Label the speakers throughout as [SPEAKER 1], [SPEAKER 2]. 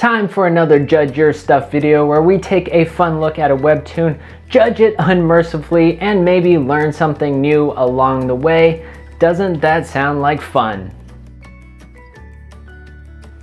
[SPEAKER 1] Time for another Judge Your Stuff video where we take a fun look at a webtoon, judge it unmercifully, and maybe learn something new along the way. Doesn't that sound like fun?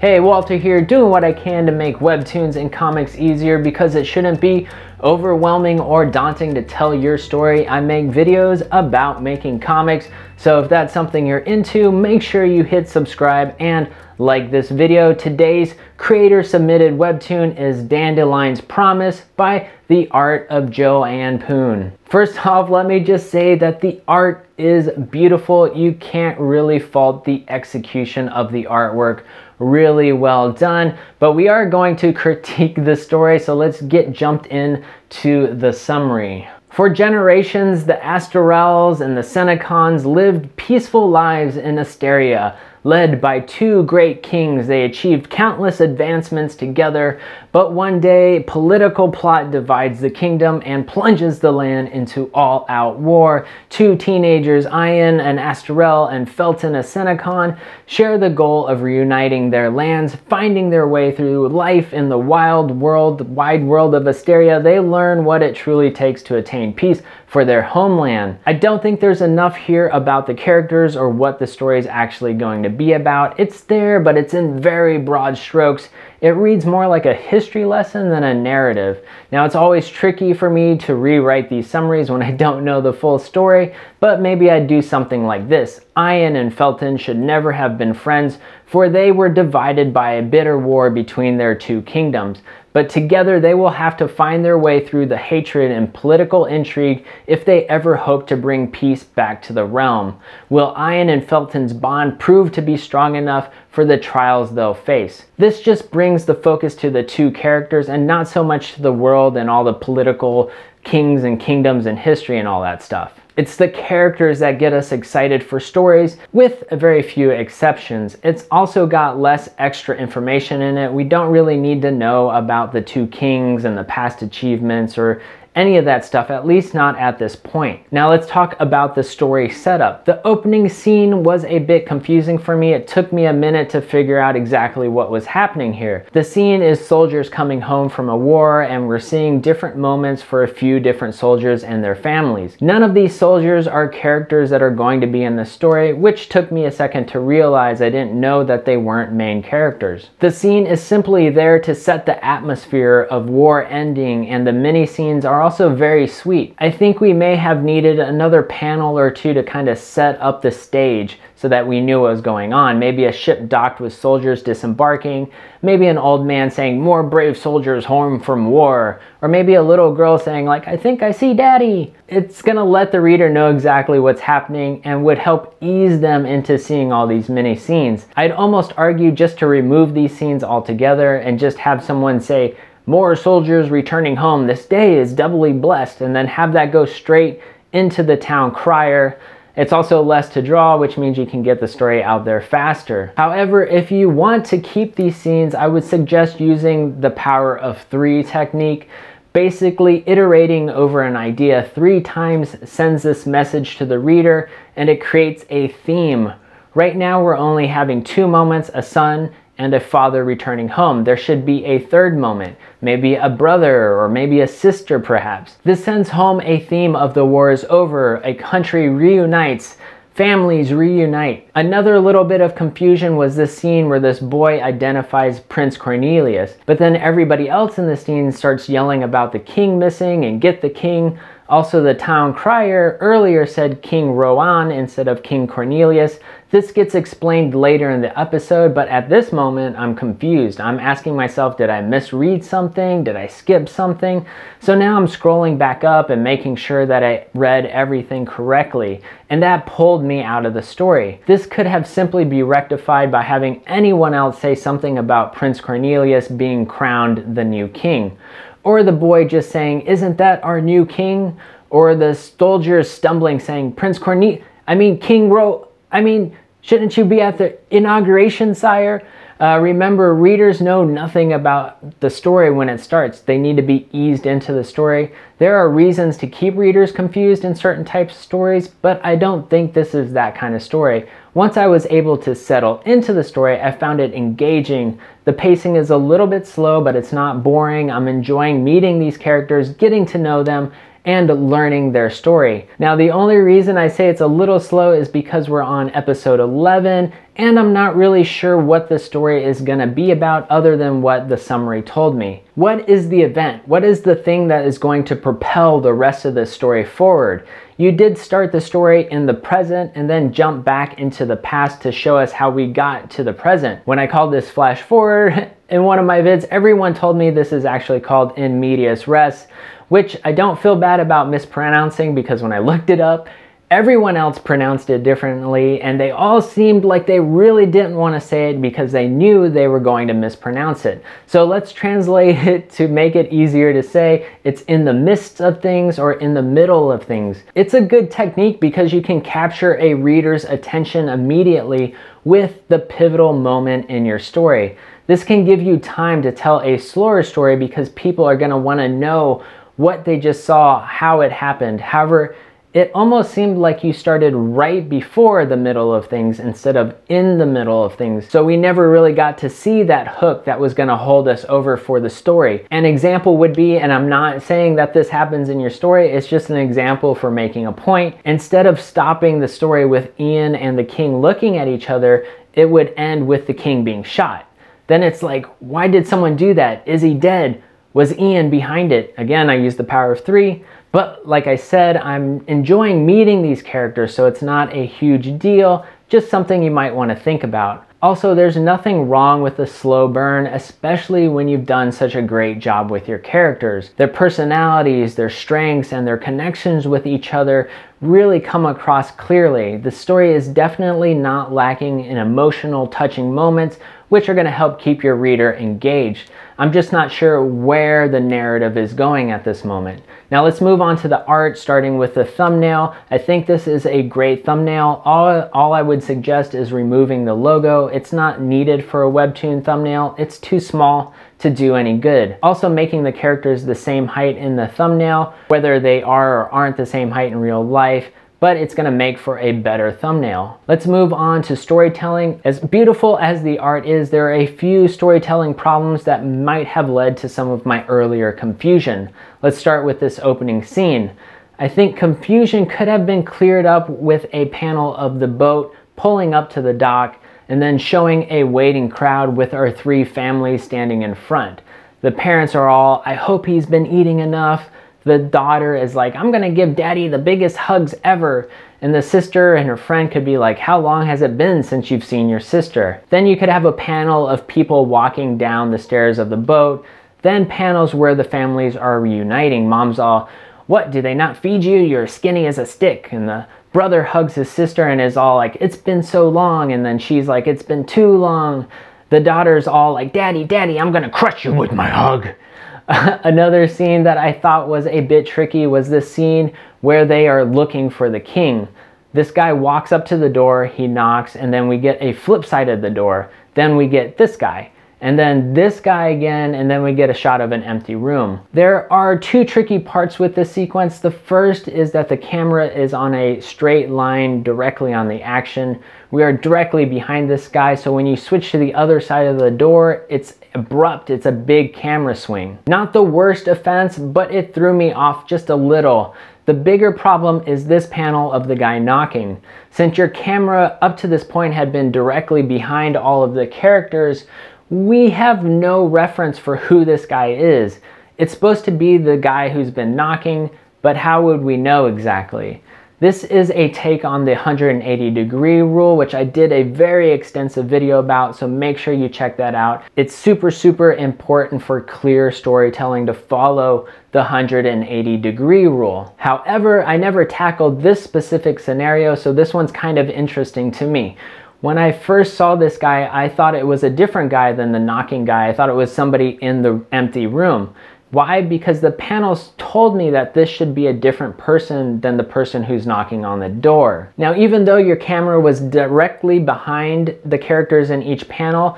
[SPEAKER 1] Hey, Walter here, doing what I can to make webtoons and comics easier because it shouldn't be overwhelming or daunting to tell your story. I make videos about making comics, so if that's something you're into, make sure you hit subscribe and like this video. Today's creator submitted webtoon is Dandelion's Promise by the art of Joanne Poon. First off, let me just say that the art is beautiful. You can't really fault the execution of the artwork. Really well done, but we are going to critique the story, so let's get jumped in to the summary. For generations, the Astarels and the Senecons lived peaceful lives in Asteria. Led by two great kings, they achieved countless advancements together, but one day, political plot divides the kingdom and plunges the land into all-out war. Two teenagers, Ian, an Astarel, and Felton, a Senecon, share the goal of reuniting their lands, finding their way through life in the wide world of Asteria. They learn what it truly takes to attain peace for their homeland. I don't think there's enough here about the characters or what the story is actually going to be about. It's there, but it's in very broad strokes. It reads more like a history lesson than a narrative. Now, it's always tricky for me to rewrite these summaries when I don't know the full story, but maybe I'd do something like this. Ian and Felton should never have been friends, for they were divided by a bitter war between their two kingdoms. But together they will have to find their way through the hatred and political intrigue if they ever hope to bring peace back to the realm. Will Ian and Felton's bond prove to be strong enough for the trials they'll face? This just brings the focus to the two characters and not so much to the world and all the political kings and kingdoms and history and all that stuff. It's the characters that get us excited for stories, with a very few exceptions. It's also got less extra information in it. We don't really need to know about the two kings and the past achievements or any of that stuff, at least not at this point. Now let's talk about the story setup. The opening scene was a bit confusing for me. It took me a minute to figure out exactly what was happening here. The scene is soldiers coming home from a war, and we're seeing different moments for a few different soldiers and their families. None of these soldiers are characters that are going to be in the story, which took me a second to realize. I didn't know that they weren't main characters. The scene is simply there to set the atmosphere of war ending, and the mini scenes are also very sweet. I think we may have needed another panel or two to kind of set up the stage so that we knew what was going on. Maybe a ship docked with soldiers disembarking, maybe an old man saying, "More brave soldiers home from war," or maybe a little girl saying, like, "I think I see daddy." It's gonna let the reader know exactly what's happening and would help ease them into seeing all these mini scenes. I'd almost argue just to remove these scenes altogether and just have someone say, "More soldiers returning home, this day is doubly blessed," and then have that go straight into the town crier. It's also less to draw, which means you can get the story out there faster. However, if you want to keep these scenes, I would suggest using the power of 3 technique. Basically, iterating over an idea 3 times sends this message to the reader, and it creates a theme. Right now, we're only having 2 moments, a son and a father returning home. There should be a 3rd moment, maybe a brother or maybe a sister perhaps. This sends home a theme of the war is over, a country reunites, families reunite. Another little bit of confusion was this scene where this boy identifies Prince Cornelius, but then everybody else in the scene starts yelling about the king missing and get the king. Also, the town crier earlier said King Rowan instead of King Cornelius. This gets explained later in the episode, but at this moment, I'm confused. I'm asking myself, did I misread something? Did I skip something? So now I'm scrolling back up and making sure that I read everything correctly, and that pulled me out of the story. This could have simply be rectified by having anyone else say something about Prince Cornelius being crowned the new king. Or the boy just saying, "Isn't that our new king?" Or the soldiers stumbling saying, "Shouldn't you be at the inauguration, sire?" Remember, readers know nothing about the story when it starts. They need to be eased into the story. There are reasons to keep readers confused in certain types of stories, but I don't think this is that kind of story. Once I was able to settle into the story, I found it engaging. The The pacing is a little bit slow, but it's not boring. I'm enjoying meeting these characters, getting to know them, and learning their story. Now, the only reason I say it's a little slow is because we're on episode 11, and I'm not really sure what the story is gonna be about other than what the summary told me. What is the event? What is the thing that is going to propel the rest of the story forward? You did start the story in the present and then jump back into the past to show us how we got to the present. When I called this flash forward in one of my vids, everyone told me this is actually called in medias res, which I don't feel bad about mispronouncing because when I looked it up, everyone else pronounced it differently and they all seemed like they really didn't want to say it because they knew they were going to mispronounce it. So let's translate it to make it easier to say. It's in the midst of things or in the middle of things. It's a good technique because you can capture a reader's attention immediately with the pivotal moment in your story. This can give you time to tell a slower story because people are going to want to know what they just saw, how it happened. However, it almost seemed like you started right before the middle of things instead of in the middle of things. So we never really got to see that hook that was gonna hold us over for the story. An example would be, and I'm not saying that this happens in your story, it's just an example for making a point. Instead of stopping the story with Ian and the king looking at each other, it would end with the king being shot. Then it's like, why did someone do that? Is he dead? Was Ian behind it? Again, I used the power of 3, but like I said, I'm enjoying meeting these characters, so it's not a huge deal, just something you might want to think about. Also, there's nothing wrong with a slow burn, especially when you've done such a great job with your characters. Their personalities, their strengths, and their connections with each other really come across clearly. The story is definitely not lacking in emotional, touching moments, which are going to help keep your reader engaged. I'm just not sure where the narrative is going at this moment. Now let's move on to the art, starting with the thumbnail. I think this is a great thumbnail. All I would suggest is removing the logo. It's not needed for a Webtoon thumbnail. It's too small to do any good. Also, making the characters the same height in the thumbnail, whether they are or aren't the same height in real life, but it's gonna make for a better thumbnail. Let's move on to storytelling. As beautiful as the art is, there are a few storytelling problems that might have led to some of my earlier confusion. Let's start with this opening scene. I think confusion could have been cleared up with a panel of the boat pulling up to the dock and then showing a waiting crowd with our 3 families standing in front. The parents are all, I hope he's been eating enough. The daughter is like, I'm gonna give daddy the biggest hugs ever. And the sister and her friend could be like, how long has it been since you've seen your sister? Then you could have a panel of people walking down the stairs of the boat. Then panels where the families are reuniting. Mom's all, what, do they not feed you? You're skinny as a stick. And the brother hugs his sister and is all like, it's been so long. And then she's like, it's been too long. The daughter's all like, daddy, daddy, I'm gonna crush you with my hug. Another scene that I thought was a bit tricky was this scene where they are looking for the king. This guy walks up to the door, he knocks, and then we get a flip side of the door. Then we get this guy, and then this guy again, and then we get a shot of an empty room. There are 2 tricky parts with this sequence. The first is that the camera is on a straight line directly on the action. We are directly behind this guy, so when you switch to the other side of the door, it's abrupt, it's a big camera swing. Not the worst offense, but it threw me off just a little. The bigger problem is this panel of the guy knocking. Since your camera up to this point had been directly behind all of the characters, we have no reference for who this guy is. It's supposed to be the guy who's been knocking, but how would we know exactly? This is a take on the 180-degree rule, which I did a very extensive video about, so make sure you check that out. It's super, super important for clear storytelling to follow the 180-degree rule. However, I never tackled this specific scenario, so this one's kind of interesting to me. When I first saw this guy, I thought it was a different guy than the knocking guy. I thought it was somebody in the empty room. Why? Because the panels told me that this should be a different person than the person who's knocking on the door. Now, even though your camera was directly behind the characters in each panel,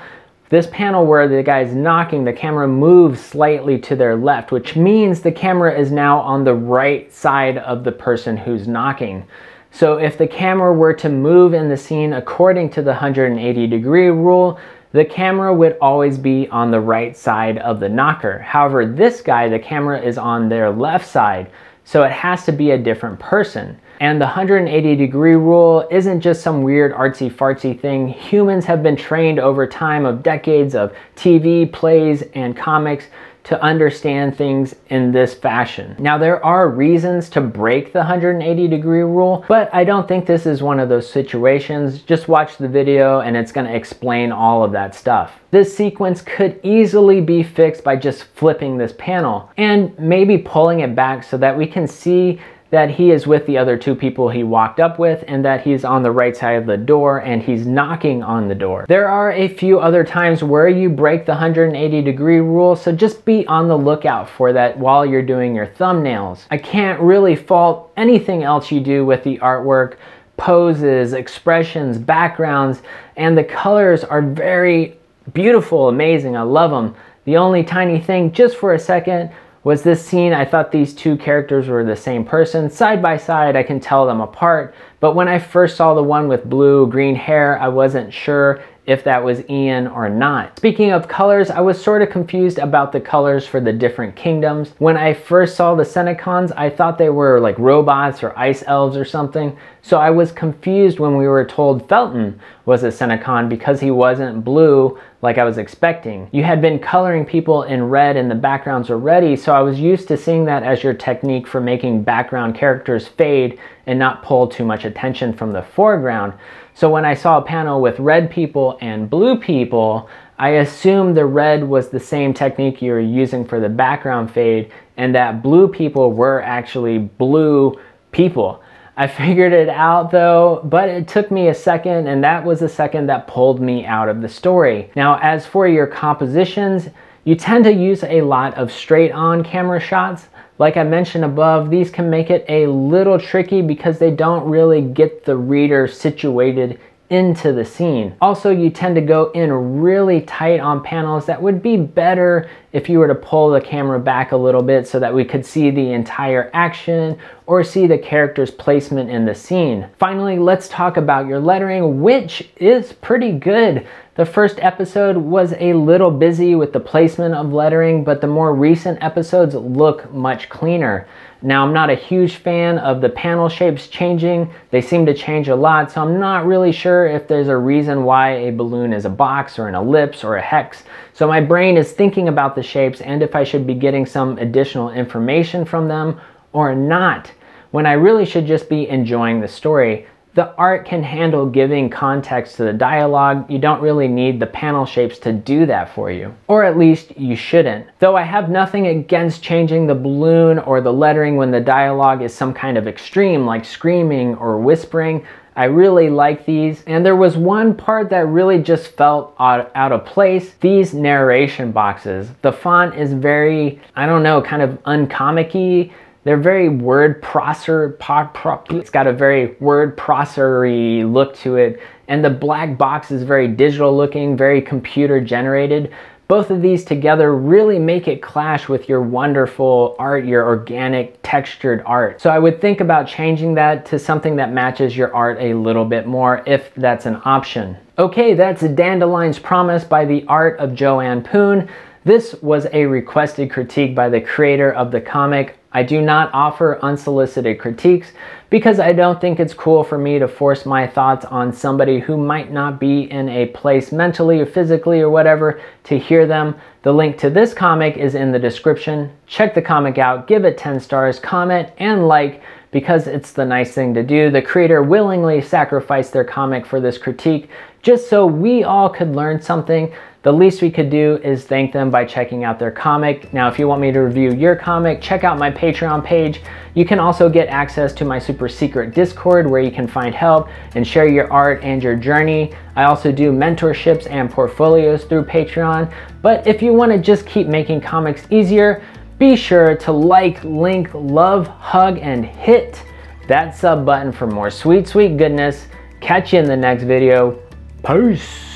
[SPEAKER 1] this panel where the guy's knocking, the camera moves slightly to their left, which means the camera is now on the right side of the person who's knocking. So if the camera were to move in the scene according to the 180-degree rule, the camera would always be on the right side of the knocker. However, this guy, the camera is on their left side, so it has to be a different person. And the 180-degree rule isn't just some weird artsy-fartsy thing. Humans have been trained over time of decades of TV, plays, and comics to understand things in this fashion. Now, there are reasons to break the 180-degree rule, but I don't think this is one of those situations. Just watch the video and it's gonna explain all of that stuff. This sequence could easily be fixed by just flipping this panel and maybe pulling it back so that we can see that he is with the other two people he walked up with and that he's on the right side of the door and he's knocking on the door. There are a few other times where you break the 180-degree rule, so just be on the lookout for that while you're doing your thumbnails. I can't really fault anything else you do with the artwork. Poses, expressions, backgrounds, and the colors are very beautiful, amazing. I love them. The only tiny thing, just for a second, was this scene. I thought these two characters were the same person. Side by side, I can tell them apart, but when I first saw the one with blue-green hair, I wasn't sure if that was Ian or not. Speaking of colors, I was sort of confused about the colors for the different kingdoms. When I first saw the Senecons, I thought they were like robots or ice elves or something, so I was confused when we were told Felton was a Senecon because he wasn't blue like I was expecting. You had been coloring people in red in the backgrounds already, so I was used to seeing that as your technique for making background characters fade and not pull too much attention from the foreground. So when I saw a panel with red people and blue people, I assumed the red was the same technique you were using for the background fade and that blue people were actually blue people. I figured it out though, but it took me a second, and that was the second that pulled me out of the story. Now, as for your compositions, you tend to use a lot of straight-on camera shots. Like I mentioned above, these can make it a little tricky because they don't really get the reader situated into the scene. Also, you tend to go in really tight on panels that would be better if you were to pull the camera back a little bit so that we could see the entire action or see the character's placement in the scene. Finally, let's talk about your lettering, which is pretty good. The first episode was a little busy with the placement of lettering, but the more recent episodes look much cleaner. Now, I'm not a huge fan of the panel shapes changing. They seem to change a lot, so I'm not really sure if there's a reason why a balloon is a box or an ellipse or a hex. So my brain is thinking about the shapes and if I should be getting some additional information from them or not, when I really should just be enjoying the story. The art can handle giving context to the dialogue. You don't really need the panel shapes to do that for you. Or at least you shouldn't. Though I have nothing against changing the balloon or the lettering when the dialogue is some kind of extreme, like screaming or whispering. I really like these. And there was one part that really just felt out of place. These narration boxes. The font is very, I don't know, kind of uncomic-y. They're very word processor, it's got a very word processor-y look to it. And the black box is very digital looking, very computer generated. Both of these together really make it clash with your wonderful art, your organic textured art. So I would think about changing that to something that matches your art a little bit more if that's an option. Okay, that's Dandelion's Promise by the art of Joanne Poon. This was a requested critique by the creator of the comic. I do not offer unsolicited critiques because I don't think it's cool for me to force my thoughts on somebody who might not be in a place mentally or physically or whatever to hear them. The link to this comic is in the description. Check the comic out, give it 10 stars, comment, and like because it's the nice thing to do. The creator willingly sacrificed their comic for this critique just so we all could learn something. The least we could do is thank them by checking out their comic. Now, if you want me to review your comic, check out my Patreon page. You can also get access to my super secret Discord where you can find help and share your art and your journey. I also do mentorships and portfolios through Patreon. But if you want to just keep making comics easier, be sure to like, link, love, hug, and hit that sub button for more sweet, sweet goodness. Catch you in the next video. Peace.